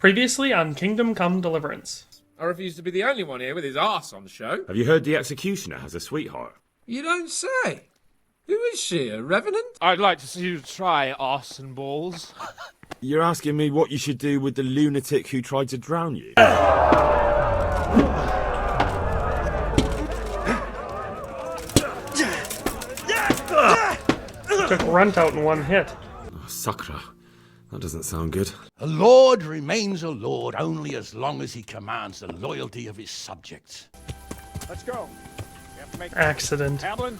Previously on Kingdom Come Deliverance. I refuse to be the only one here with his arse on the show. Have you heard the executioner has a sweetheart? You don't say. Who is she, a revenant? I'd like to see you try arse and balls. You're asking me what you should do with the lunatic who tried to drown you? Took Runt out in one hit. Oh, Sakra. That doesn't sound good. A lord remains a lord only as long as he commands the loyalty of his subjects. Let's go. We have to make Accident. Hamlin.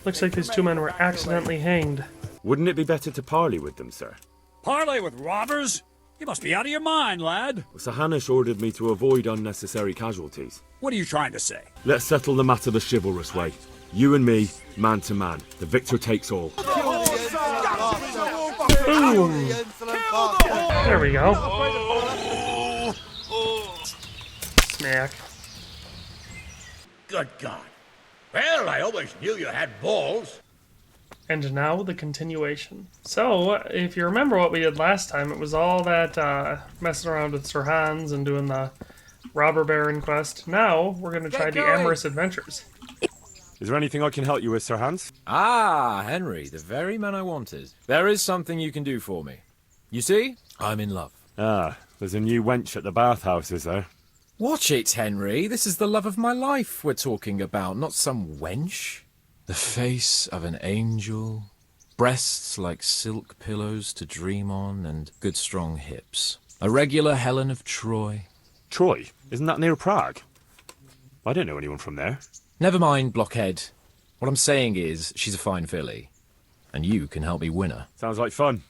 Looks like these two men were accidentally hanged. Wouldn't it be better to parley with them, sir? Parlay with robbers? You must be out of your mind, lad. Sir Hanish ordered me to avoid unnecessary casualties. What are you trying to say? Let's settle the matter the chivalrous way. You and me, man to man. The victor takes all. Boom! There we go. Smack. Good God. Well, I always knew you had balls. And now the continuation. So, if you remember what we did last time, it was all that messing around with Sir Hans and doing the robber baron quest. Now, we're going to try the Amorous Adventures. Is there anything I can help you with, Sir Hans? Ah, Henry, the very man I wanted. There is something you can do for me. You see, I'm in love. Ah, there's a new wench at the bathhouse, is there? Watch it, Henry. This is the love of my life we're talking about, not some wench. The face of an angel, breasts like silk pillows to dream on, and good strong hips. A regular Helen of Troy. Troy? Isn't that near Prague? I don't know anyone from there. Never mind, blockhead. What I'm saying is, she's a fine filly, and you can help me win her. Sounds like fun.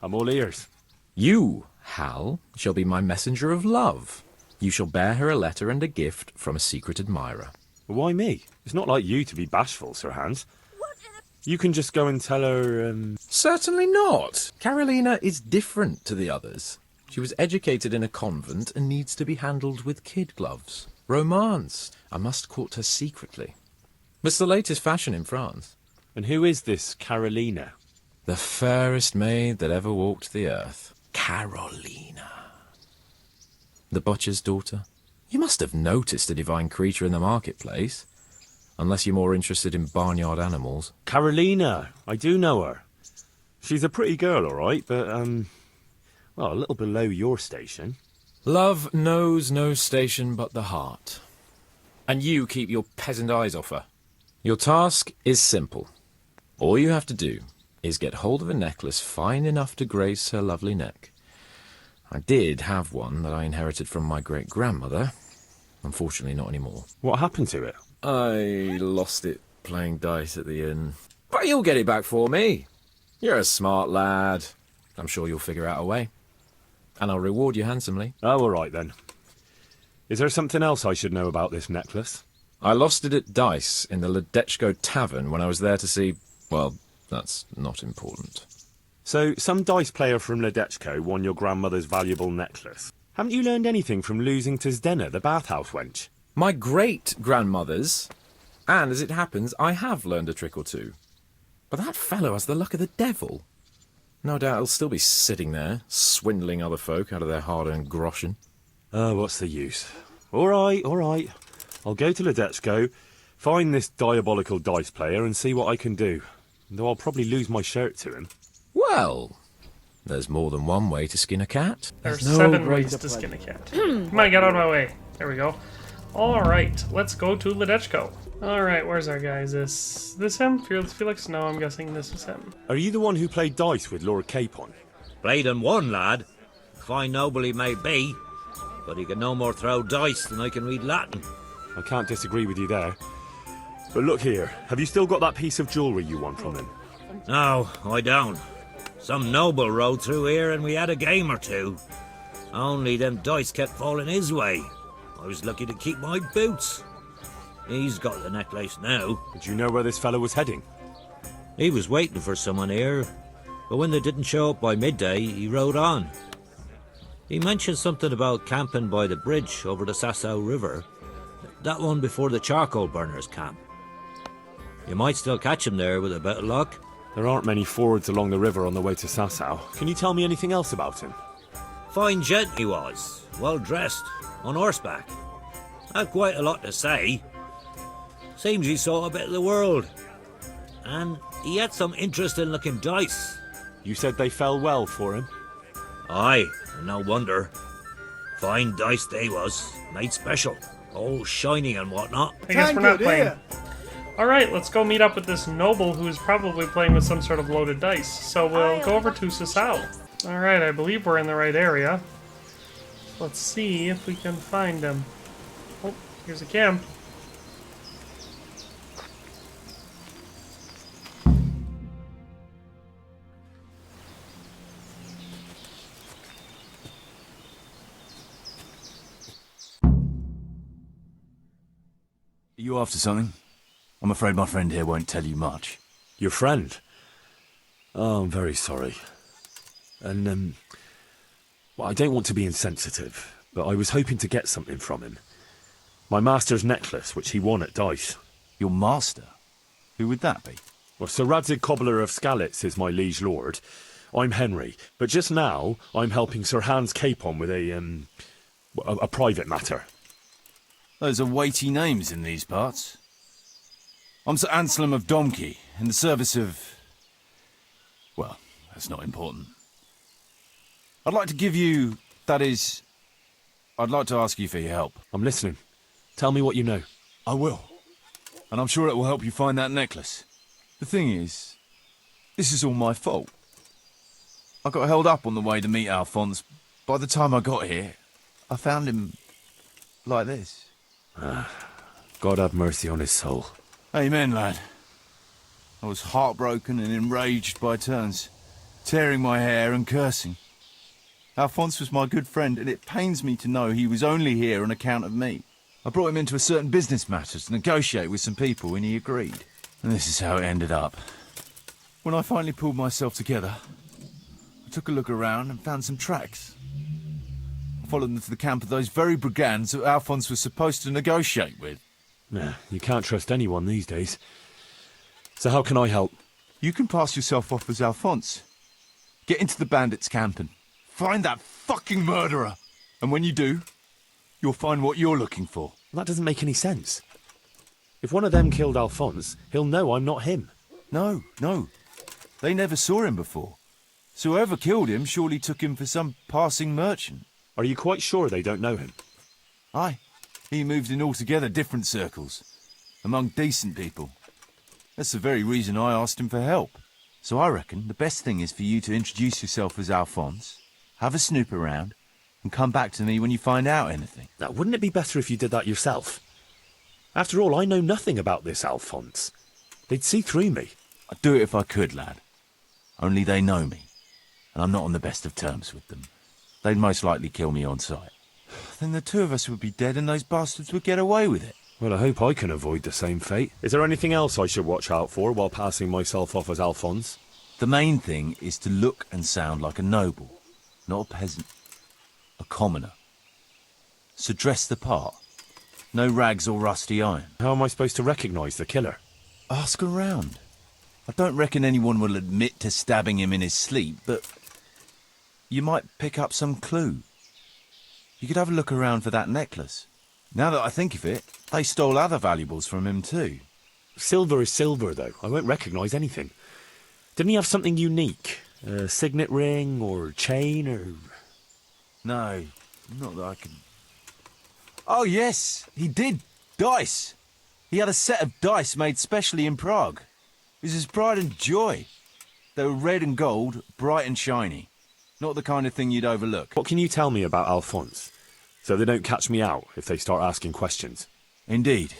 I'm all ears. You, Hal, shall be my messenger of love. You shall bear her a letter and a gift from a secret admirer. Why me? It's not like you to be bashful, Sir Hans. You can just go and tell her, Certainly not. Carolina is different to the others. She was educated in a convent and needs to be handled with kid gloves. Romanced. I must court her secretly. It's the latest fashion in France. And who is this Carolina? The fairest maid that ever walked the earth. Carolina. The butcher's daughter. You must have noticed a divine creature in the marketplace. Unless you're more interested in barnyard animals. Carolina. I do know her. She's a pretty girl, all right, but, well, a little below your station. Love knows no station but the heart. And you keep your peasant eyes off her. Your task is simple. All you have to do is get hold of a necklace fine enough to grace her lovely neck. I did have one that I inherited from my great-grandmother. Unfortunately, not anymore. What happened to it? I lost it playing dice at the inn. But you'll get it back for me. You're a smart lad. I'm sure you'll figure out a way. And I'll reward you handsomely. Oh, all right, then. Is there something else I should know about this necklace? I lost it at dice in the Ledechko tavern when I was there to see... Well, that's not important. So, some dice player from Ledechko won your grandmother's valuable necklace. Haven't you learned anything from losing to Zdena, the bathhouse wench? My great-grandmother's. And, as it happens, I have learned a trick or two. But that fellow has the luck of the devil. No doubt he'll still be sitting there, swindling other folk out of their hard-earned groschen. Oh, what's the use? All right. I'll go to Ledechko, find this diabolical dice player and see what I can do. Though I'll probably lose my shirt to him. Well, there's more than one way to skin a cat. There's 7 ways to skin a cat. Come on, get out of my way. There we go. Alright, let's go to Ledechko. Alright, where's our guy? Is this him? Felix? No, I'm guessing this is him. Are you the one who played dice with Lord Capon? Played and won, lad. Fine noble he may be, but he can no more throw dice than I can read Latin. I can't disagree with you there. But look here, have you still got that piece of jewellery you won from him? No, I don't. Some noble rode through here and we had a game or two. Only them dice kept falling his way. I was lucky to keep my boots. He's got the necklace now. Did you know where this fellow was heading? He was waiting for someone here, but when they didn't show up by midday, he rode on. He mentioned something about camping by the bridge over the Sasau River. That one before the charcoal burners camp. You might still catch him there with a bit of luck. There aren't many fords along the river on the way to Sasau. Can you tell me anything else about him? Fine gent he was, well dressed, on horseback. Had quite a lot to say. Seems he saw a bit of the world. And he had some interesting looking dice. You said they fell well for him? Aye, and no wonder. Fine dice they was, made special. All shiny and whatnot. I guess we're not playing. Alright, let's go meet up with this noble who's probably playing with some sort of loaded dice. So we'll go over to Sasau. Alright, I believe we're in the right area. Let's see if we can find him. Oh, here's a camp. Are you after something? I'm afraid my friend here won't tell you much. Your friend? Oh, I'm very sorry. And, well, I don't want to be insensitive, but I was hoping to get something from him. My master's necklace, which he won at dice. Your master? Who would that be? Well, Sir Radzig Cobbler of Skalitz is my liege lord. I'm Henry, but just now I'm helping Sir Hans Capon with a private matter. Those are weighty names in these parts. I'm Sir Anselm of Domkey, in the service of... well, that's not important. I'd like to give you... that is... I'd like to ask you for your help. I'm listening. Tell me what you know. I will. And I'm sure it will help you find that necklace. The thing is, this is all my fault. I got held up on the way to meet Alphonse. By the time I got here, I found him... like this. God have mercy on his soul. Amen, lad. I was heartbroken and enraged by turns, tearing my hair and cursing. Alphonse was my good friend, and it pains me to know he was only here on account of me. I brought him into a certain business matter to negotiate with some people, and he agreed. And this is how it ended up. When I finally pulled myself together, I took a look around and found some tracks. I followed them to the camp of those very brigands that Alphonse was supposed to negotiate with. Nah, you can't trust anyone these days. So how can I help? You can pass yourself off as Alphonse. Get into the bandits' camp and find that fucking murderer. And when you do, you'll find what you're looking for. That doesn't make any sense. If one of them killed Alphonse, he'll know I'm not him. No. They never saw him before. So whoever killed him surely took him for some passing merchant. Are you quite sure they don't know him? Aye. He moved in altogether different circles, among decent people. That's the very reason I asked him for help. So I reckon the best thing is for you to introduce yourself as Alphonse, have a snoop around, and come back to me when you find out anything. Now, wouldn't it be better if you did that yourself? After all, I know nothing about this Alphonse. They'd see through me. I'd do it if I could, lad. Only they know me, and I'm not on the best of terms with them. They'd most likely kill me on sight. Then the two of us would be dead and those bastards would get away with it. Well, I hope I can avoid the same fate. Is there anything else I should watch out for while passing myself off as Alphonse? The main thing is to look and sound like a noble, not a peasant. A commoner. So dress the part. No rags or rusty iron. How am I supposed to recognise the killer? Ask around. I don't reckon anyone will admit to stabbing him in his sleep, but you might pick up some clue. You could have a look around for that necklace. Now that I think of it, they stole other valuables from him too. Silver is silver, though. I won't recognise anything. Didn't he have something unique? A signet ring or chain or... No, not that I can... Oh yes, he did. Dice. He had a set of dice made specially in Prague. It was his pride and joy. They were red and gold, bright and shiny. Not the kind of thing you'd overlook. What can you tell me about Alphonse? So they don't catch me out if they start asking questions. Indeed.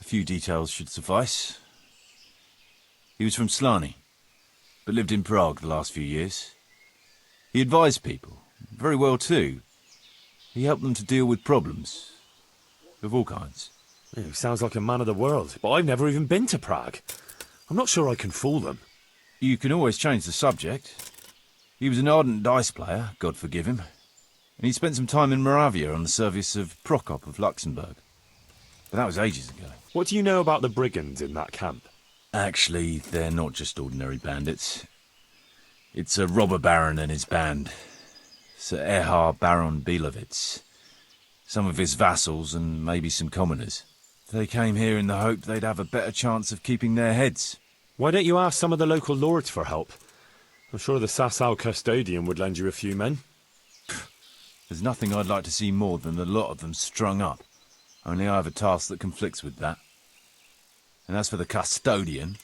A few details should suffice. He was from Slani, but lived in Prague the last few years. He advised people, very well too. He helped them to deal with problems, of all kinds. Yeah, he sounds like a man of the world, but I've never even been to Prague. I'm not sure I can fool them. You can always change the subject. He was an ardent dice player, God forgive him. And he spent some time in Moravia on the service of Prokop of Luxembourg. But that was ages ago. What do you know about the brigands in that camp? Actually, they're not just ordinary bandits. It's a robber baron and his band. Sir Erhart Baron Belowitz. Some of his vassals and maybe some commoners. They came here in the hope they'd have a better chance of keeping their heads. Why don't you ask some of the local lords for help? I'm sure the Sasau custodian would lend you a few men. There's nothing I'd like to see more than the lot of them strung up. Only I have a task that conflicts with that. And as for the custodian,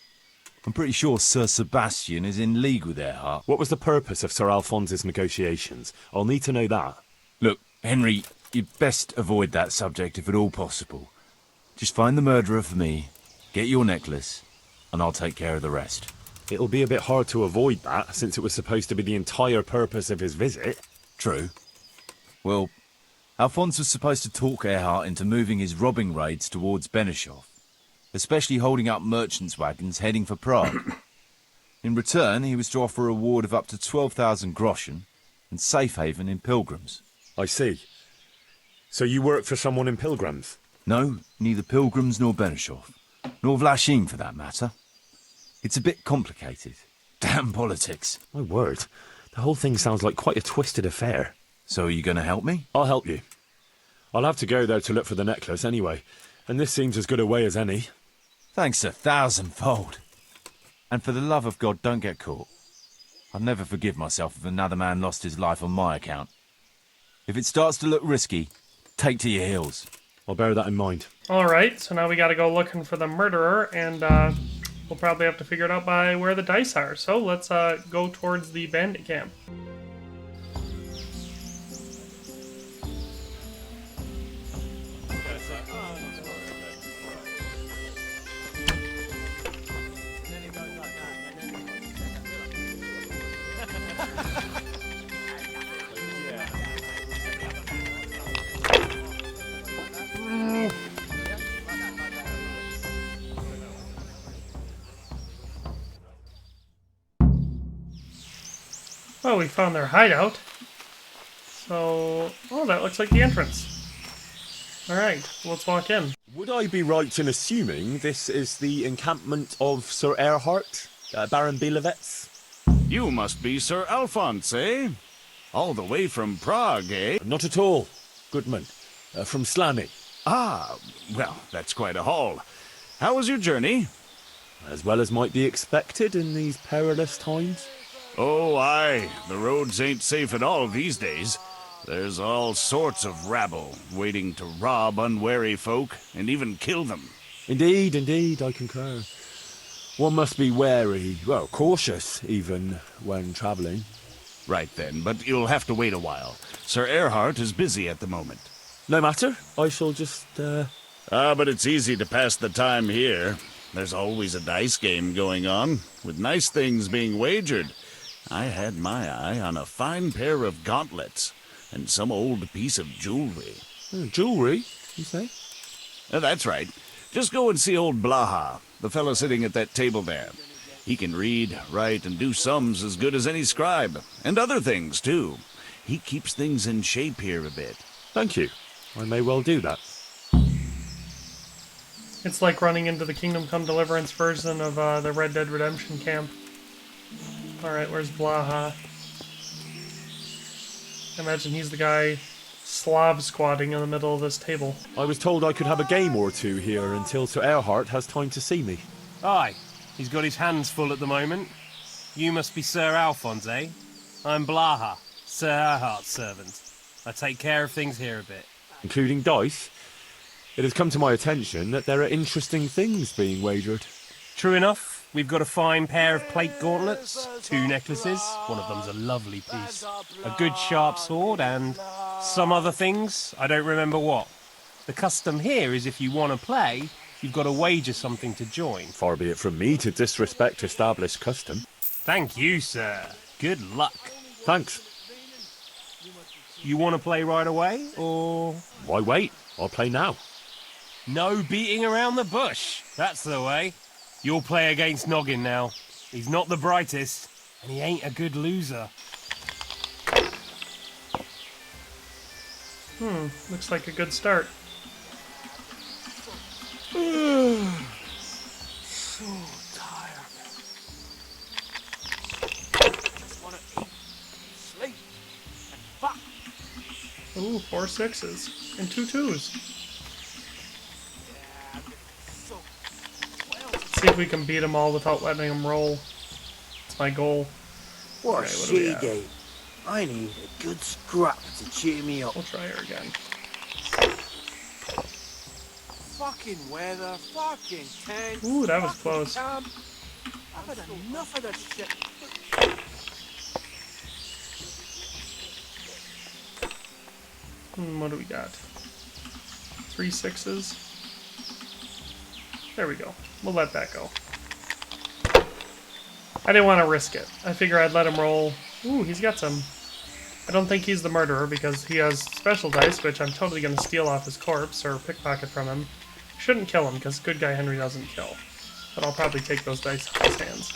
I'm pretty sure Sir Sebastian is in league with Erhart. What was the purpose of Sir Alphonse's negotiations? I'll need to know that. Look, Henry, you'd best avoid that subject if at all possible. Just find the murderer for me, get your necklace, and I'll take care of the rest. It'll be a bit hard to avoid that, since it was supposed to be the entire purpose of his visit. True. Well, Alphonse was supposed to talk Erhart into moving his robbing raids towards Benishov, especially holding up merchants' wagons heading for Prague. In return, he was to offer a reward of up to 12,000 groschen and safe haven in Pilgrims. I see. So you work for someone in Pilgrims? No, neither Pilgrims nor Benishov, nor Vlachim for that matter. It's a bit complicated. Damn politics. My word, the whole thing sounds like quite a twisted affair. So are you going to help me? I'll help you. I'll have to go there to look for the necklace anyway, and this seems as good a way as any. Thanks 1,000-fold. And for the love of God, don't get caught. I'd never forgive myself if another man lost his life on my account. If it starts to look risky, take to your heels. I'll bear that in mind. Alright, so now we gotta go looking for the murderer, and we'll probably have to figure it out by where the dice are. So let's go towards the bandit camp. Oh, we found their hideout. So, oh, that looks like the entrance. Alright, let's walk in. Would I be right in assuming this is the encampment of Sir Erhart, Baron Belowitz? You must be Sir Alphonse, eh? All the way from Prague, eh? Not at all. Goodman. From Slany. Ah, well, that's quite a haul. How was your journey? As well as might be expected in these perilous times. Oh, aye. The roads ain't safe at all these days. There's all sorts of rabble waiting to rob unwary folk and even kill them. Indeed, indeed, I concur. One must be wary, well, cautious even, when travelling. Right then, but you'll have to wait a while. Sir Erhart is busy at the moment. No matter. I shall just, but it's easy to pass the time here. There's always a dice game going on, with nice things being wagered. I had my eye on a fine pair of gauntlets and some old piece of jewelry. Jewelry, you say? That's right. Just go and see old Blaha, the fellow sitting at that table there. He can read, write, and do sums as good as any scribe, and other things, too. He keeps things in shape here a bit. Thank you. I may well do that. It's like running into the Kingdom Come Deliverance version of the Red Dead Redemption camp. Alright, where's Blaha? I imagine he's the guy Slav squatting in the middle of this table. I was told I could have a game or two here until Sir Erhart has time to see me. Aye, he's got his hands full at the moment. You must be Sir Alphonse, eh? I'm Blaha, Sir Erhart's servant. I take care of things here a bit. Including dice? It has come to my attention that there are interesting things being wagered. True enough. We've got a fine pair of plate gauntlets, 2 necklaces, one of them's a lovely piece, a good sharp sword, and some other things, I don't remember what. The custom here is if you want to play, you've got to wager something to join. Far be it from me to disrespect established custom. Thank you, sir. Good luck. Thanks. You want to play right away, or...? Why wait? I'll play now. No beating around the bush. That's the way. You'll play against Noggin now. He's not the brightest, and he ain't a good loser. Looks like a good start. So tired. Just want to eat, sleep, and fuck. Ooh, 4 6s and 2 2s. Let's see if we can beat them all without letting them roll. That's my goal. What Okay, a what do we she have? gate. I need a good scrap to cheer me up. We'll try her again. Fucking weather, fucking tent. Ooh, that was close. Camp. I've had enough of this shit. What do we got? 3 6s. There we go. We'll let that go. I didn't want to risk it. I figure I'd let him roll. Ooh, he's got some. I don't think he's the murderer because he has special dice, which I'm totally going to steal off his corpse or pickpocket from him. Shouldn't kill him because good guy Henry doesn't kill. But I'll probably take those dice off his hands.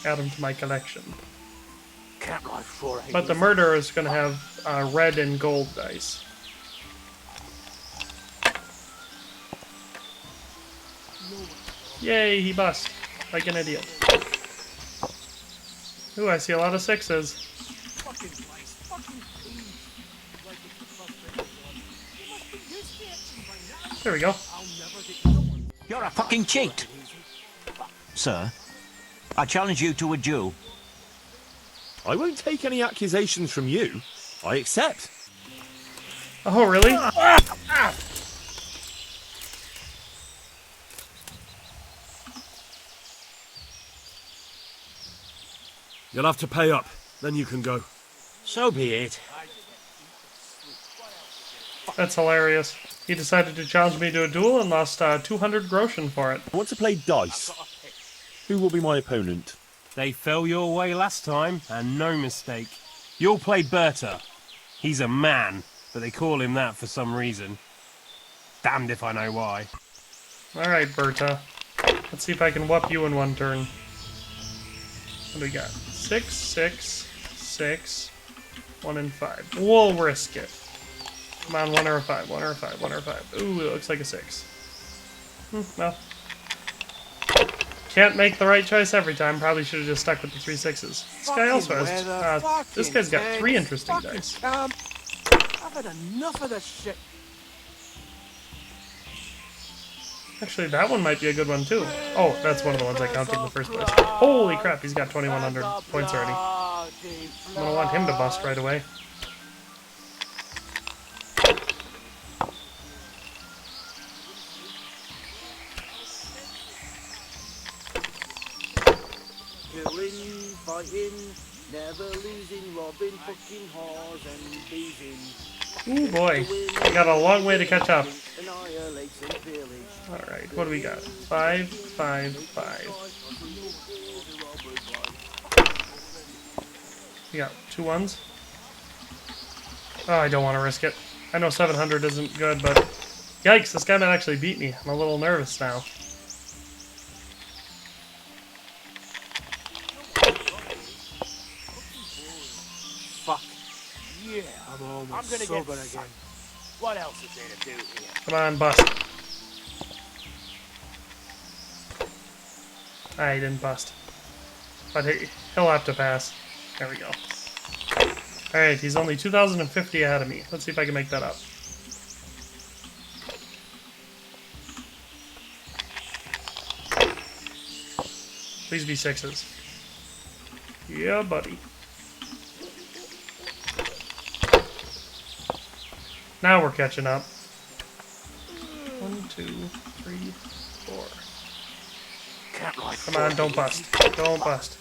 Add them to my collection. But the murderer is going to have red and gold dice. Yay, he bust. Like an idiot. Ooh, I see a lot of 6s. There we go. You're a fucking cheat. Sir, I challenge you to a duel. I won't take any accusations from you. I accept. Oh, really? You'll have to pay up, then you can go. So be it. That's hilarious. He decided to challenge me to a duel and lost 200 groschen for it. I want to play dice. Who will be my opponent? They fell your way last time, and no mistake. You'll play Berta. He's a man, but they call him that for some reason. Damned if I know why. Alright, Berta. Let's see if I can whoop you in one turn. What do we got? 6, 6, 6, 1 and 5. We'll risk it. Come on, 1 or a 5, 1 or a 5, 1 or a 5. Ooh, it looks like a 6. Well. Can't make the right choice every time. Probably should have just stuck with the 3 6s. This guy also has... this guy's got 3 interesting dice. Camp. I've had enough of this shit. Actually, that one might be a good one, too. Oh, that's one of the ones I counted in the first place. Holy crap, he's got 2,100 points already. I'm gonna want him to bust right away. Killing, fighting, never losing, robbing, fucking whores and beating. Ooh boy, I got a long way to catch up. Annihilate and pillage. Alright, what do we got? 5, 5, 5. We got 2 1s. Oh, I don't want to risk it. I know 700 isn't good, but... Yikes, this guy might actually beat me. I'm a little nervous now. Fuck. Yeah, I'm almost sober again. What else is there to do here? Come on, bust. I didn't bust. But he'll have to pass. There we go. Alright, he's only 2,050 ahead of me. Let's see if I can make that up. Please be 6s. Yeah, buddy. Now we're catching up. 1, 2, 3, 4. Come on, don't bust. Don't bust.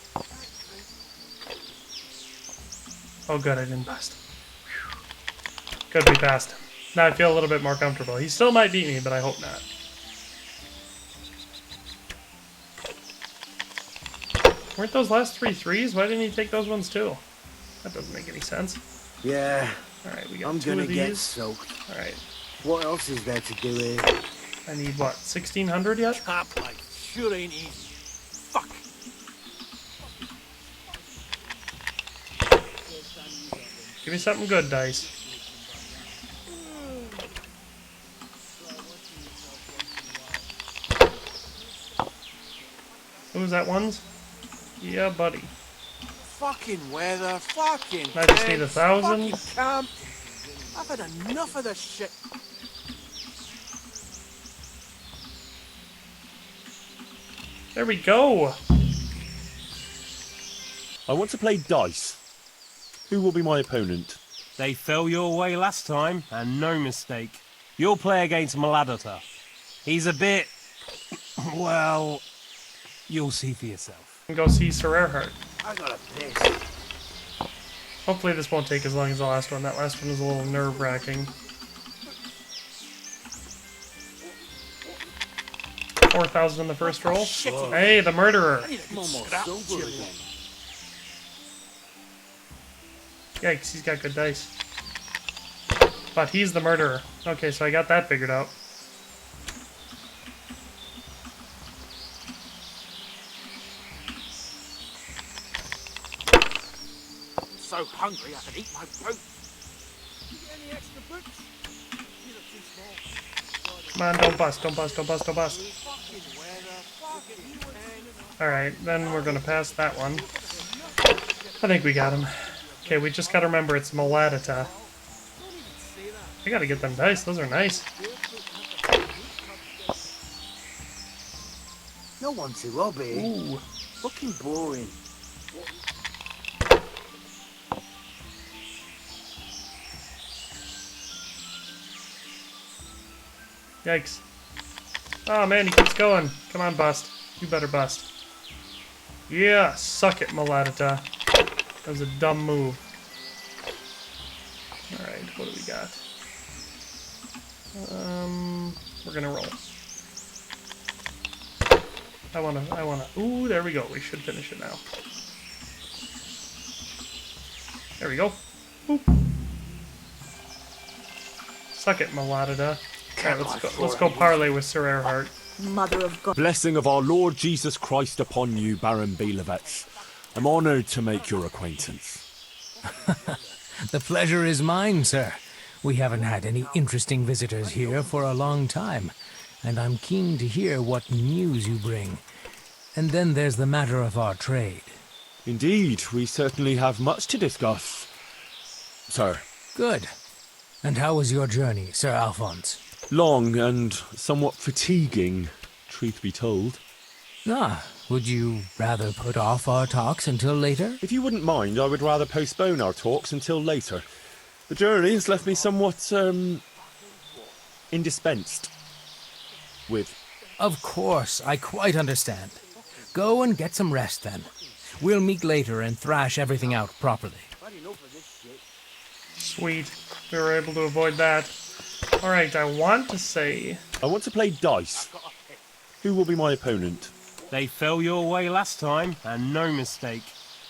Oh good, I didn't bust. Whew. Good, we passed. Now I feel a little bit more comfortable. He still might beat me, but I hope not. Weren't those last 3 3s? Why didn't he take those ones too? That doesn't make any sense. Yeah. Alright, we got I'm 2 gonna of these. get soaked. Alright. What else is there to do here? I need what, 1,600 yet? Cap life sure ain't easy. Fuck. Give me something good, dice. Who's that ones? Yeah, buddy. Fucking weather, fucking I just need tents, 1,000. fucking camp. I've had enough of this shit. There we go. I want to play dice. Who will be my opponent? They fell your way last time, and no mistake. You'll play against Maladota. He's a bit... well... you'll see for yourself. Go see Sarah Erhart. I got a piss. Hopefully this won't take as long as the last one. That last one was a little nerve-wracking. 4,000 in the first roll. Hey, the murderer. Yikes, he's got good dice. But he's the murderer. Okay, so I got that figured out. I'm so hungry I could eat my boot. You get any extra boots? These are too small. Come on, don't bust, don't bust, don't bust, don't bust. Alright, then we're gonna pass that one. I think we got him. Okay, we just gotta remember it's Maladota. I gotta get them dice, those are nice. No one to rob here. Ooh. Fucking boring. Yikes. Oh man, he keeps going. Come on, bust. You better bust. Yeah, suck it, Maladota. That was a dumb move. Alright, what do we got? We're gonna roll. I wanna, ooh, there we go. We should finish it now. There we go. Boop. Suck it, Maladota. Alright, let's go parlay with Sarah Erhart. Mother of God. Blessing of our Lord Jesus Christ upon you, Baron Belevets. I'm honoured to make your acquaintance. The pleasure is mine, sir. We haven't had any interesting visitors here for a long time, and I'm keen to hear what news you bring. And then there's the matter of our trade. Indeed, we certainly have much to discuss, sir. Good. And how was your journey, Sir Alphonse? Long and somewhat fatiguing, truth be told. Ah, would you rather put off our talks until later? If you wouldn't mind, I would rather postpone our talks until later. The journey has left me somewhat, indispensed with. Of course, I quite understand. Go and get some rest then. We'll meet later and thrash everything out properly. Sweet. We were able to avoid that. Alright, I want to play dice. Who will be my opponent? They fell your way last time, and no mistake.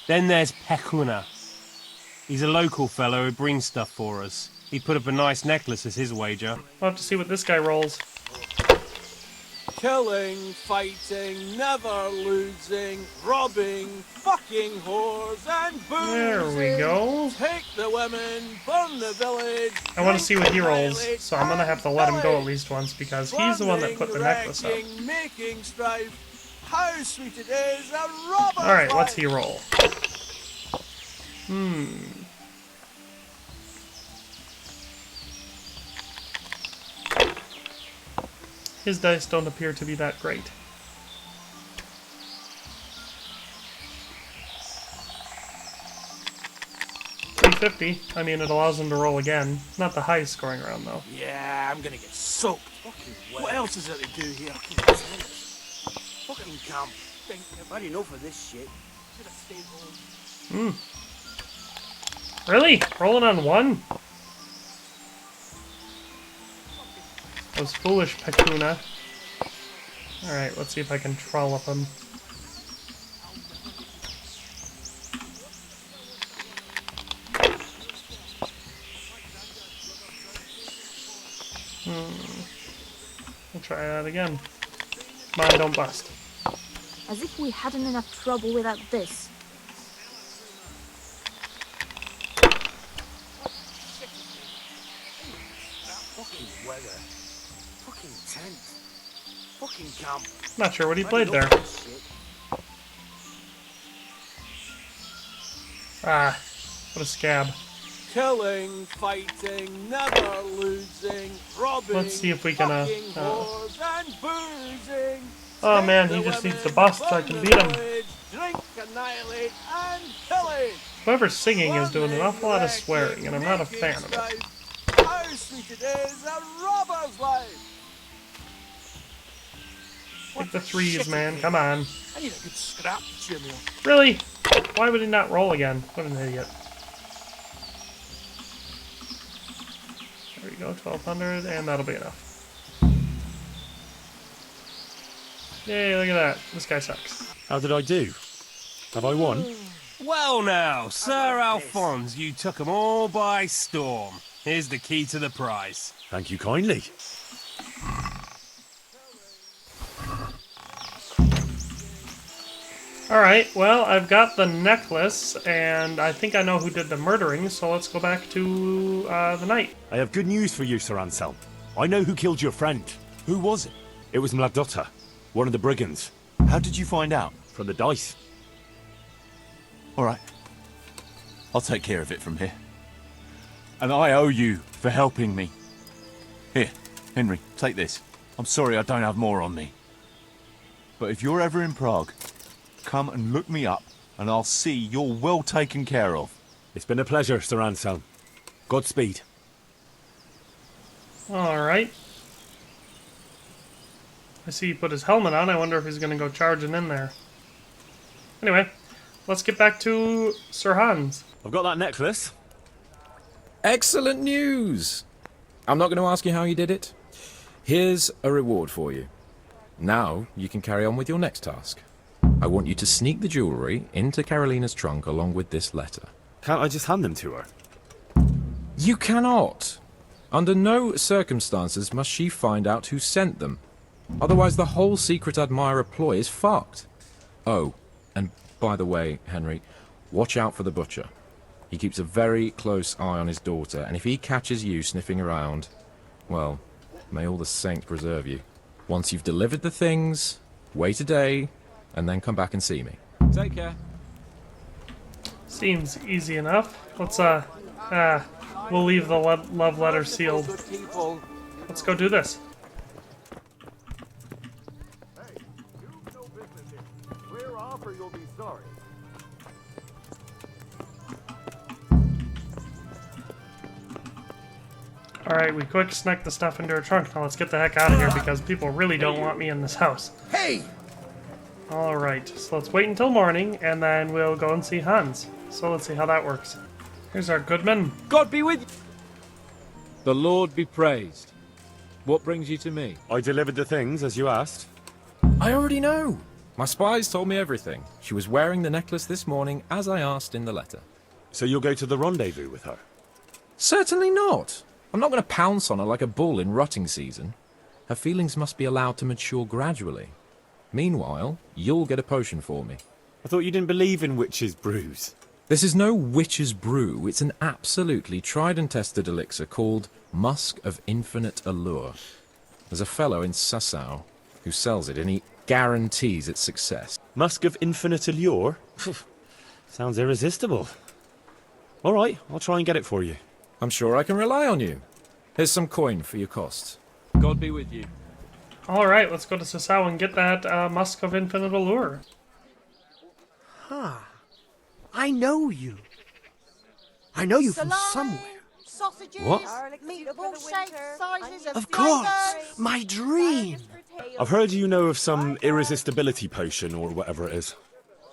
Then there's Pecuna. He's a local fellow who brings stuff for us. He put up a nice necklace as his wager. We'll have to see what this guy rolls. Killing, fighting, never losing, robbing, fucking whores and boozing. There we go. Take the women, burn the village. I want to see what he rolls, so I'm gonna have to let him go at least once because he's the one that put the necklace up. Making strife. How sweet it is, a robber's Alright, what's he roll? His dice don't appear to be that great. $350. I mean, it allows him to roll again. Not the highest scoring round, though. Yeah, I'm gonna get soaked. What else is there to do here? Fucking camp. I've had enough of this shit. Really? Rolling on one? Those foolish Pecuna. Alright, let's see if I can trollop him. We'll try that again. Come on, don't bust. As if we hadn't enough trouble without this. Fucking weather. Fucking tent. Fucking camp. Not sure what he played there. Ah, what a scab. killing, fighting, never losing, robbing, Let's see if we can, fucking whores and boozing. Oh man, he just needs to bust so I can beat him. Drink, annihilate, and pillage. Whoever's singing is doing an awful lot of swearing, and I'm not a fan of it. How sweet it is, a robber's life. Take the threes, man. Come on. I need a good scrap to cheer me up. Really? Why would he not roll again? What an idiot. There we go, 1200, and that'll be enough. Yay, look at that. This guy sucks. How did I do? Have I won? Well now, Sir Alphonse, you took them all by storm. Here's the key to the prize. Thank you kindly. Alright, well, I've got the necklace, and I think I know who did the murdering, so let's go back to the night. I have good news for you, Sir Anselm. I know who killed your friend. Who was it? It was Mladotta, one of the brigands. How did you find out? From the dice. All right. I'll take care of it from here. And I owe you for helping me. Here, Henry, take this. I'm sorry I don't have more on me. But if you're ever in Prague, come and look me up, and I'll see you're well taken care of. It's been a pleasure, Sir Anselm. Godspeed. Alright. I see he put his helmet on. I wonder if he's going to go charging in there. Anyway, let's get back to Sir Hans. I've got that necklace. Excellent news! I'm not going to ask you how you did it. Here's a reward for you. Now you can carry on with your next task. I want you to sneak the jewellery into Carolina's trunk along with this letter. Can't I just hand them to her? You cannot! Under no circumstances must she find out who sent them. Otherwise the whole secret admirer ploy is fucked. Oh, and by the way, Henry, watch out for the butcher. He keeps a very close eye on his daughter, and if he catches you sniffing around, well, may all the saints preserve you. Once you've delivered the things, wait a day, and then come back and see me. Take care. Seems easy enough. Let's, we'll leave the love letter sealed. Let's go do this. Alright, we quick snuck the stuff into her trunk. Now let's get the heck out of here because people really don't want me in this house. Hey! Alright, so let's wait until morning and then we'll go and see Hans. So let's see how that works. Here's our goodman. God be with you! The Lord be praised. What brings you to me? I delivered the things as you asked. I already know. My spies told me everything. She was wearing the necklace this morning as I asked in the letter. So you'll go to the rendezvous with her? Certainly not. I'm not going to pounce on her like a bull in rutting season. Her feelings must be allowed to mature gradually. Meanwhile, you'll get a potion for me. I thought you didn't believe in witches' brews. This is no witch's brew. It's an absolutely tried and tested elixir called Musk of Infinite Allure. There's a fellow in Sassau who sells it, and he guarantees its success. Musk of Infinite Allure? Sounds irresistible. All right, I'll try and get it for you. I'm sure I can rely on you. Here's some coin for your costs. God be with you. Alright, let's go to Sassau and get that Musk of Infinite Allure. Huh. I know you. I know you from somewhere. Sausages, What? meat of all shapes, sizes, and Of course, flavours. my dream. I've heard you know of some irresistibility potion or whatever it is.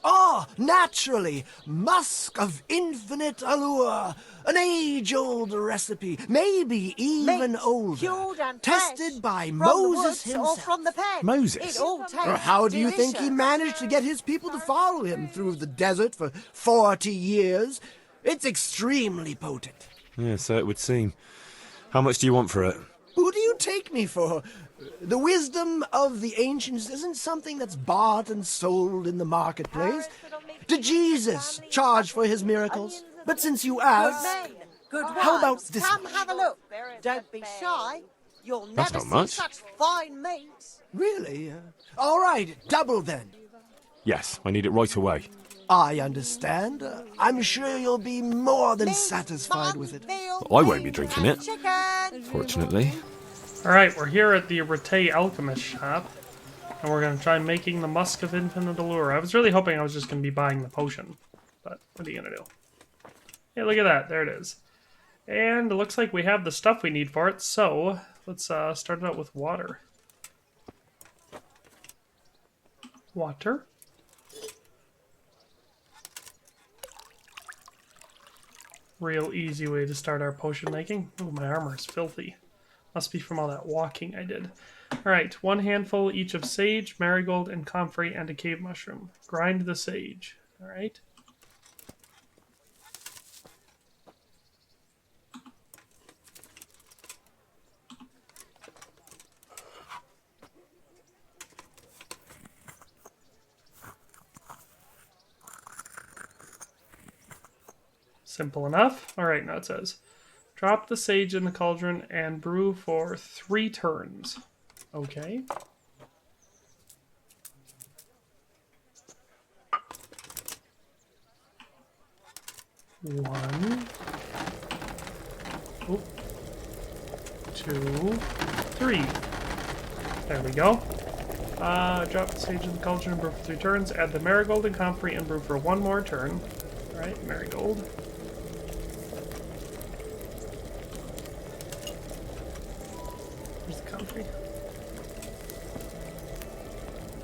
Ah, naturally, Musk of Infinite Allure. An age-old recipe, maybe even Meat, older. cured and Tested fresh, by from the Moses woods himself. or from the pen. Moses? It all tastes How do you think he delicious. managed to get his people to follow him through the desert for 40 years? It's extremely potent. Yeah, so it would seem. How much do you want for it? Who do you take me for? The wisdom of the ancients isn't something that's bought and sold in the marketplace. Did Jesus charge for his miracles? But since you ask, Good how about wines. this Come much? have a look. Don't be shy. You'll That's never not see much. such fine meats. Really? All right, double then. Yes, I need it right away. I understand. I'm sure you'll be more than satisfied with it. I won't be drinking it, fortunately. Alright, we're here at the Rete Alchemist shop. And we're going to try making the Musk of Infinite Allure. I was really hoping I was just going to be buying the potion. But what are you going to do? Hey, look at that. There it is. And it looks like we have the stuff we need for it. So, let's start it out with water. Water. Real easy way to start our potion making. Oh, my armor is filthy. Must be from all that walking I did. Alright, 1 handful each of sage, marigold, and comfrey, and a cave mushroom. Grind the sage. Alright. Simple enough. Alright, now it says, drop the sage in the cauldron and brew for 3 turns. Okay. One. Oh. 2, 3. There we go. Drop the sage in the cauldron and brew for 3 turns. Add the marigold and comfrey and brew for 1 more turn. Alright, marigold. Where's the comfrey?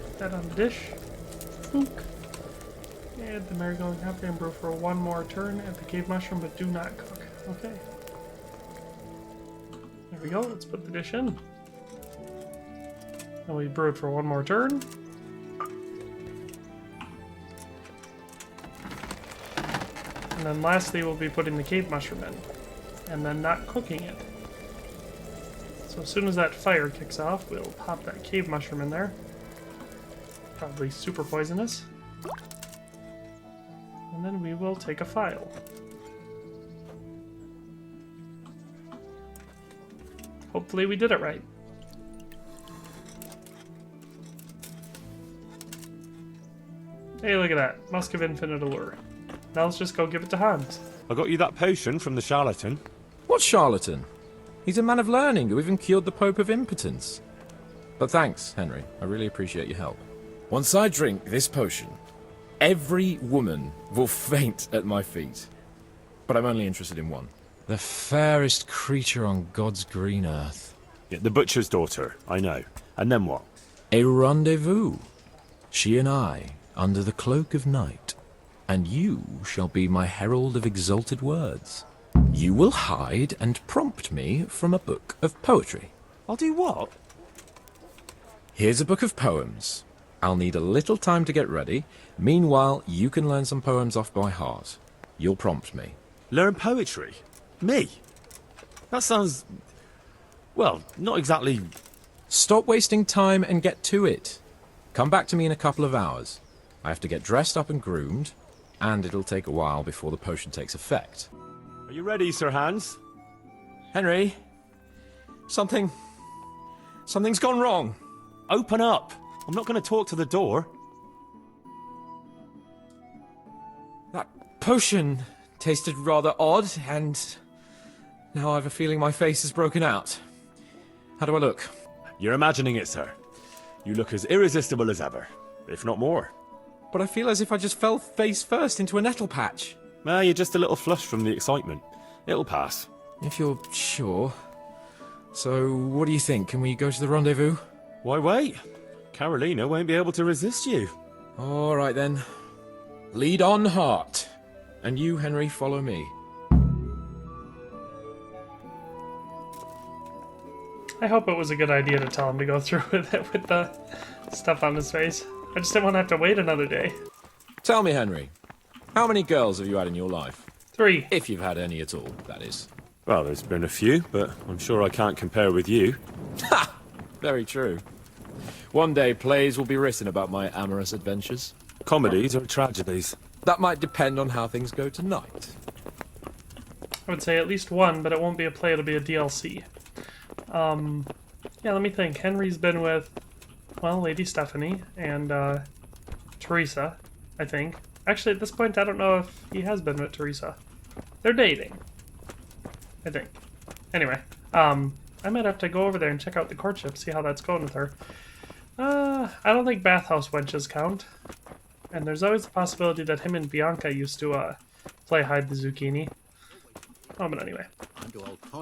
Put that on the dish. Book. Add the marigold and comfrey and brew for 1 more turn. Add the cave mushroom, but do not cook. Okay. There we go. Let's put the dish in. And we brew it for 1 more turn. And then lastly, we'll be putting the cave mushroom in. And then not cooking it. So as soon as that fire kicks off, we'll pop that cave mushroom in there. Probably super poisonous. And then we will take a file. Hopefully we did it right. Hey, look at that. Musk of Infinite Allure. Now let's just go give it to Hans. I got you that potion from the charlatan. What charlatan? He's a man of learning who even cured the Pope of impotence. But thanks, Henry. I really appreciate your help. Once I drink this potion, every woman will faint at my feet. But I'm only interested in one. The fairest creature on God's green earth. Yeah, the butcher's daughter, I know. And then what? A rendezvous. She and I, under the cloak of night. And you shall be my herald of exalted words. You will hide and prompt me from a book of poetry. I'll do what? Here's a book of poems. I'll need a little time to get ready. Meanwhile, you can learn some poems off by heart. You'll prompt me. Learn poetry? Me? That sounds... well, not exactly... Stop wasting time and get to it. Come back to me in a couple of hours. I have to get dressed up and groomed, and it'll take a while before the potion takes effect. Are you ready, Sir Hans? Henry? Something's gone wrong. Open up. I'm not going to talk to the door. That potion tasted rather odd, and now I have a feeling my face is broken out. How do I look? You're imagining it, sir. You look as irresistible as ever, if not more. But I feel as if I just fell face first into a nettle patch. You're just a little flushed from the excitement. It'll pass. If you're sure. So, what do you think? Can we go to the rendezvous? Why wait? Carolina won't be able to resist you. All right then. Lead on, heart. And you, Henry, follow me. I hope it was a good idea to tell him to go through with it with the stuff on his face. I just didn't want to have to wait another day. Tell me, Henry, how many girls have you had in your life? 3. If you've had any at all, that is. Well, there's been a few, but I'm sure I can't compare with you. Ha! Very true. One day plays will be written about my amorous adventures. Comedies or tragedies? That might depend on how things go tonight. I would say at least 1, but it won't be a play, it'll be a DLC. Yeah, let me think. Henry's been with, well, Lady Stephanie and Teresa, I think. Actually, at this point, I don't know if he has been with Teresa. They're dating, I think. Anyway, I might have to go over there and check out the courtship, see how that's going with her. I don't think bathhouse wenches count. And there's always the possibility that him and Bianca used to play hide the zucchini. Oh, but anyway.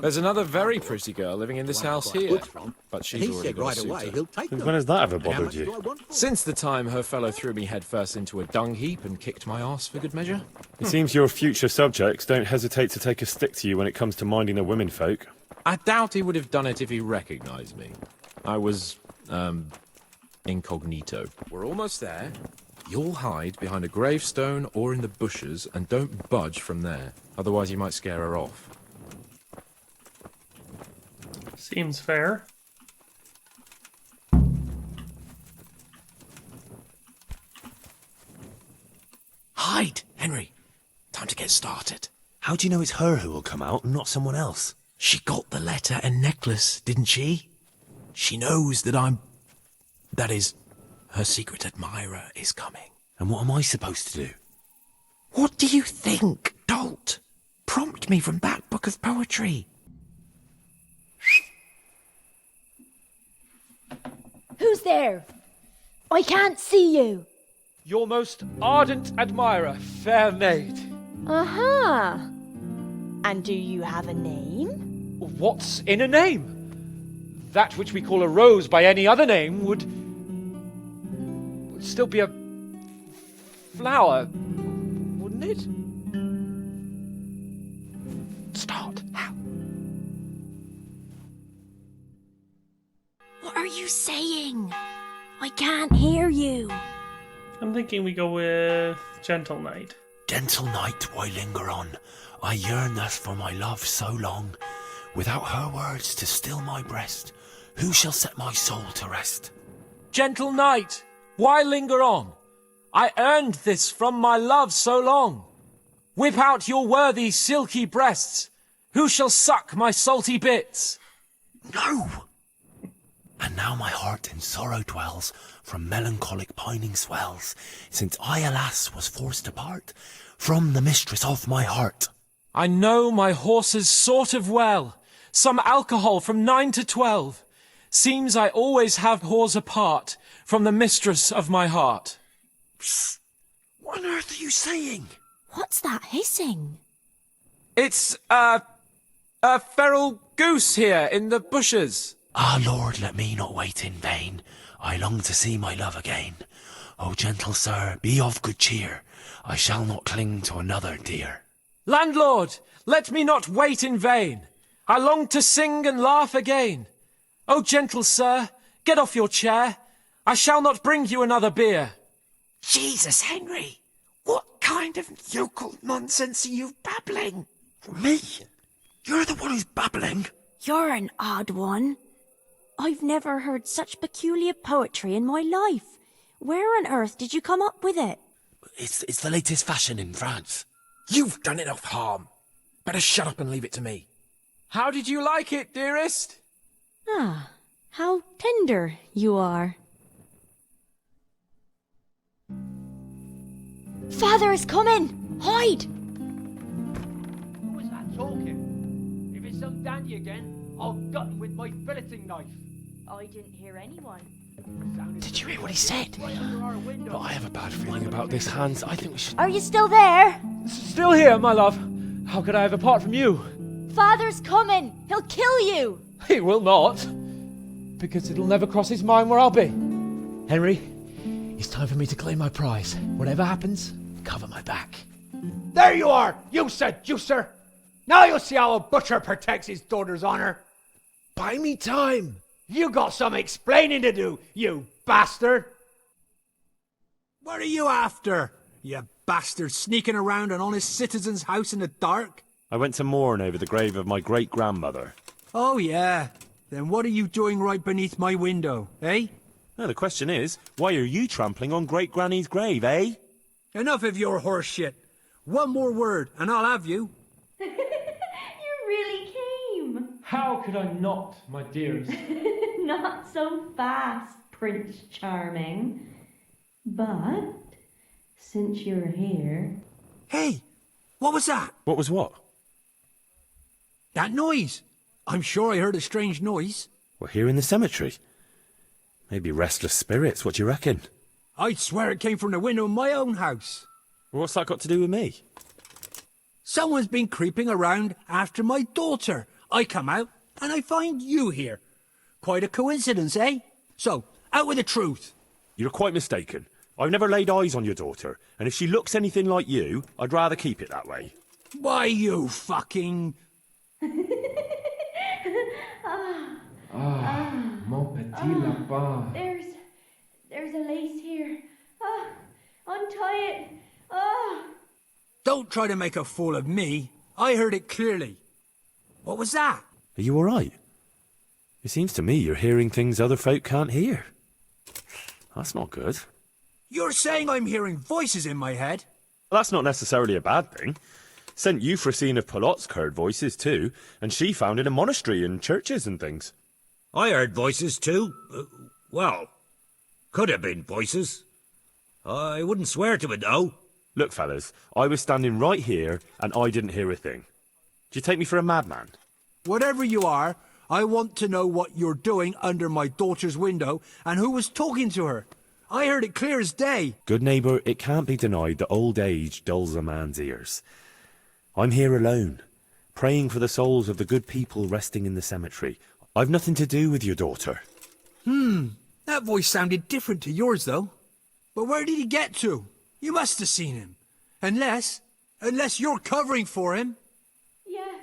There's another very pretty girl living in this house here, but she's already got a suitor. When has that ever bothered you? Since the time her fellow threw me headfirst into a dung heap and kicked my arse for good measure. It seems your future subjects don't hesitate to take a stick to you when it comes to minding the womenfolk. I doubt he would have done it if he recognised me. I was, incognito. We're almost there. You'll hide behind a gravestone or in the bushes and don't budge from there. Otherwise you might scare her off. Seems fair. Hide, Henry. Time to get started. How do you know it's her who will come out and not someone else? She got the letter and necklace, didn't she? She knows that that is, her secret admirer is coming. And what am I supposed to do? What do you think, dolt? Prompt me from that book of poetry. Who's there? I can't see you. Your most ardent admirer, fair maid. Uh-huh. And do you have a name? What's in a name? That which we call a rose by any other name would still be a flower, wouldn't it? Start. How? What are you saying? I can't hear you. I'm thinking we go with Gentle Knight. Gentle night, why linger on? I yearn thus for my love so long. Without her words to still my breast, who shall set my soul to rest? Gentle knight, why linger on? I earned this from my love so long. Whip out your worthy silky breasts. Who shall suck my salty bits? No! And now my heart in sorrow dwells, from melancholic pining swells, since I, alas, was forced to part from the mistress of my heart. I know my horses sort of well. Some alcohol from 9 to 12. Seems I always have whores apart from the mistress of my heart. Psst! What on earth are you saying? What's that hissing? It's, a feral goose here in the bushes. Ah, Lord, let me not wait in vain. I long to see my love again. O gentle sir, be of good cheer. I shall not cling to another dear. Landlord, let me not wait in vain. I long to sing and laugh again. O gentle sir, get off your chair. I shall not bring you another beer. Jesus, Henry, what kind of yokel nonsense are you babbling? Me? You're the one who's babbling? You're an odd one. I've never heard such peculiar poetry in my life. Where on earth did you come up with it? It's the latest fashion in France. You've done enough harm. Better shut up and leave it to me. How did you like it, dearest? Ah, how tender you are. Father is coming! Hide! Who was that talking? If it's some dandy again, I'll gut him with my filleting knife. I didn't hear anyone. Did you hear what he said? But I have a bad feeling about this, Hans. I think we should... Are you still there? Still here, my love. How could I have apart from you? Father's coming! He'll kill you! He will not. Because it'll never cross his mind where I'll be. Henry, it's time for me to claim my prize. Whatever happens, cover my back. There you are, you seducer! Now you'll see how a butcher protects his daughter's honor. Buy me time. You got some explaining to do, you bastard! What are you after, you bastard, sneaking around an honest citizen's house in the dark? I went to mourn over the grave of my great-grandmother. Oh, yeah. Then what are you doing right beneath my window, eh? No, the question is, why are you trampling on great-granny's grave, eh? Enough of your horse shit. One more word, and I'll have you. You really came. How could I not, my dearest? Not so fast, Prince Charming. But Since you're here... Hey, what was that? What was what? That noise. I'm sure I heard a strange noise. We're here in the cemetery. Maybe restless spirits, what do you reckon? I'd swear it came from the window of my own house. What's that got to do with me? Someone's been creeping around after my daughter. I come out and I find you here. Quite a coincidence, eh? So, out with the truth. You're quite mistaken. I've never laid eyes on your daughter, and if she looks anything like you, I'd rather keep it that way. Why, you fucking... Mon petit lapin. There's a lace here. Untie it. Don't try to make a fool of me. I heard it clearly. What was that? Are you all right? It seems to me you're hearing things other folk can't hear. That's not good. You're saying I'm hearing voices in my head? Well, that's not necessarily a bad thing. St. Euphrosyne of Polotsk heard voices too, and she founded a monastery and churches and things. I heard voices too. Well, could have been voices. I wouldn't swear to it, though. Look, fellas, I was standing right here, and I didn't hear a thing. Do you take me for a madman? Whatever you are, I want to know what you're doing under my daughter's window and who was talking to her. I heard it clear as day. Good neighbour, it can't be denied that old age dulls a man's ears. I'm here alone, praying for the souls of the good people resting in the cemetery. I've nothing to do with your daughter. That voice sounded different to yours, though. But where did he get to? You must have seen him. Unless you're covering for him. Yes.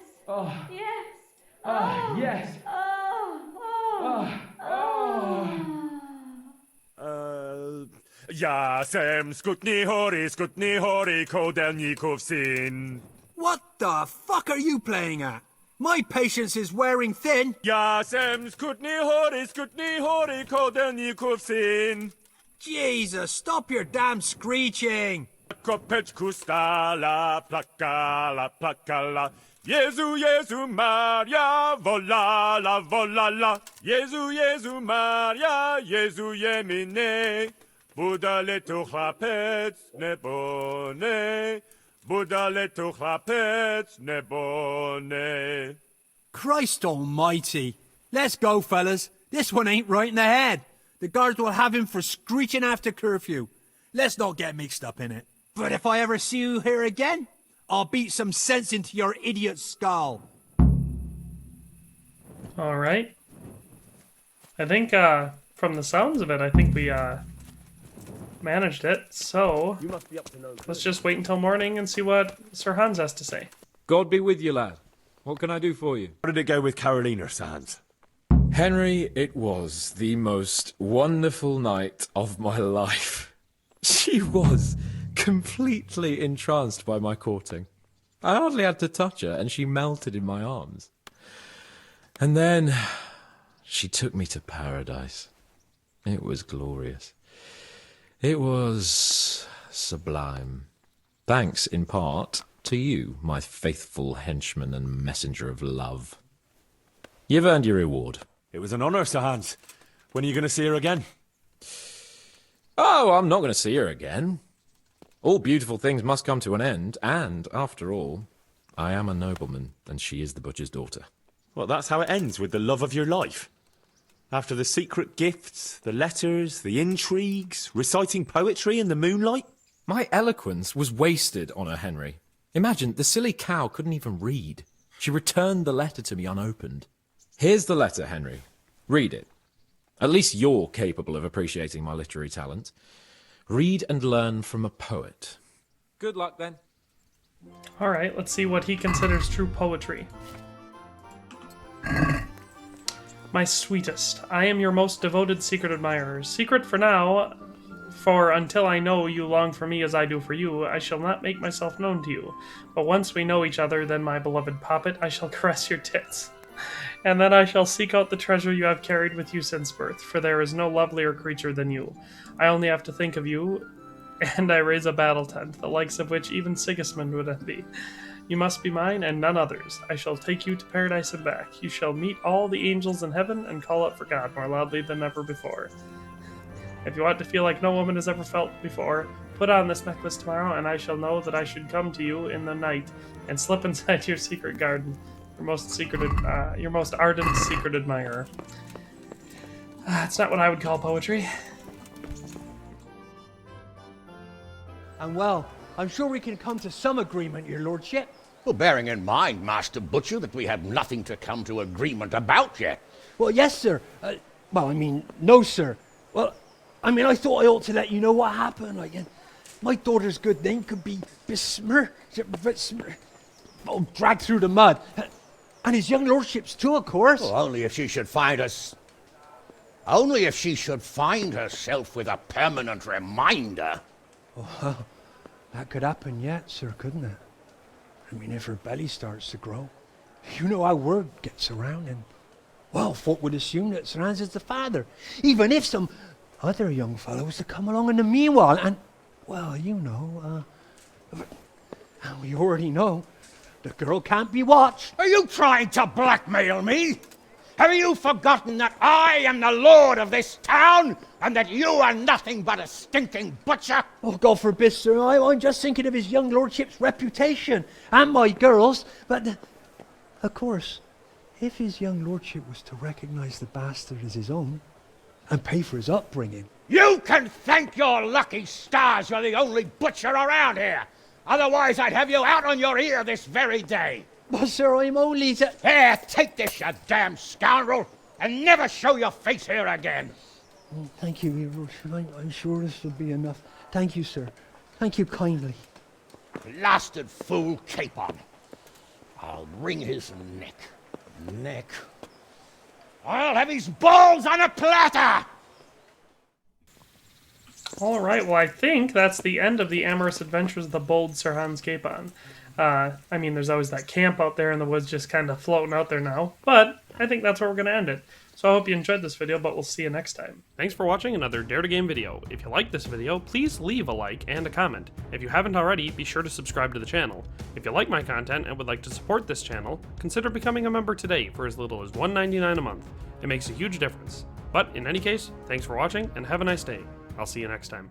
Yes. Yes. Jasem skutni hori kodelnikov syn. What the fuck are you playing at? My patience is wearing thin. Jasem skutni hori kodelnikov syn. Jesus, stop your damn screeching. Kopeczku stala, plakala. Jezu, Maria, volala. Jezu, Maria, Jezu jemine. Budale tu chlapec nebone. Budale tu chlapec nebone. Christ almighty. Let's go, fellas. This one ain't right in the head. The guards will have him for screeching after curfew. Let's not get mixed up in it. But if I ever see you here again, I'll beat some sense into your idiot skull. All right. I think, from the sounds of it, I think we, managed it. So, let's just wait until morning and see what Sir Hans has to say. God be with you, lad. What can I do for you? How did it go with Carolina, Sir Hans? Henry, it was the most wonderful night of my life. She was completely entranced by my courting. I hardly had to touch her, and she melted in my arms. And then she took me to paradise. It was glorious. It was sublime. Thanks, in part, to you, my faithful henchman and messenger of love. You've earned your reward. It was an honour, Sir Hans. When are you going to see her again? Oh, I'm not going to see her again. All beautiful things must come to an end, and, after all, I am a nobleman, and she is the butcher's daughter. Well, that's how it ends, with the love of your life. After the secret gifts, the letters, the intrigues, reciting poetry in the moonlight. My eloquence was wasted on her, Henry. Imagine, the silly cow couldn't even read. She returned the letter to me unopened. Here's the letter, Henry. Read it. At least you're capable of appreciating my literary talent. Read and learn from a poet. Good luck, then. All right, let's see what he considers true poetry. My sweetest, I am your most devoted secret admirer. Secret for now, for until I know you long for me as I do for you, I shall not make myself known to you. But once we know each other, then, my beloved poppet, I shall caress your tits. And then I shall seek out the treasure you have carried with you since birth, for there is no lovelier creature than you. I only have to think of you, and I raise a battle tent, the likes of which even Sigismund would envy. You must be mine, and none others. I shall take you to paradise and back. You shall meet all the angels in heaven, and call out for God more loudly than ever before. If you want to feel like no woman has ever felt before, Put on this necklace tomorrow, and I shall know that I should come to you in the night and slip inside your secret garden. Your most ardent secret admirer. It's not what I would call poetry. And well, I'm sure we can come to some agreement, your lordship. Well, bearing in mind, Master Butcher, that we have nothing to come to agreement about yet. Well, yes, sir. No, sir. Well, I thought I ought to let you know what happened. My daughter's good name could be besmirched, dragged through the mud. And his young lordship's too, of course. Well, only if she should find herself with a permanent reminder. Oh, that could happen yet, sir, couldn't it? If her belly starts to grow. You know how word gets around, and, well, folk would assume that Sir Hans is the father, even if some other young fellow was to come along in the meanwhile, and, well, you already know, the girl can't be watched. Are you trying to blackmail me? Have you forgotten that I am the lord of this town, and that you are nothing but a stinking butcher? Oh, God forbid, sir. I'm just thinking of his young lordship's reputation, and my girl's. But, of course, if his young lordship was to recognize the bastard as his own, and pay for his upbringing... You can thank your lucky stars you're the only butcher around here. Otherwise, I'd have you out on your ear this very day. But, sir, I'm only... Here, take this, you damn scoundrel, and never show your face here again. Thank you, your lordship. I'm sure this will be enough. Thank you, sir. Thank you kindly. Blasted fool Capon. I'll wring his neck. I'll have his balls on a platter! Alright, well, I think that's the end of the Amorous Adventures of the Bold Sir Hans Capon. There's always that camp out there in the woods just kind of floating out there now, but I think that's where we're going to end it. So I hope you enjoyed this video, but we'll see you next time. Thanks for watching another Dare to Game video. If you liked this video, please leave a like and a comment. If you haven't already, be sure to subscribe to the channel. If you like my content and would like to support this channel, consider becoming a member today for as little as $1.99 a month. It makes a huge difference. But in any case, thanks for watching and have a nice day. I'll see you next time.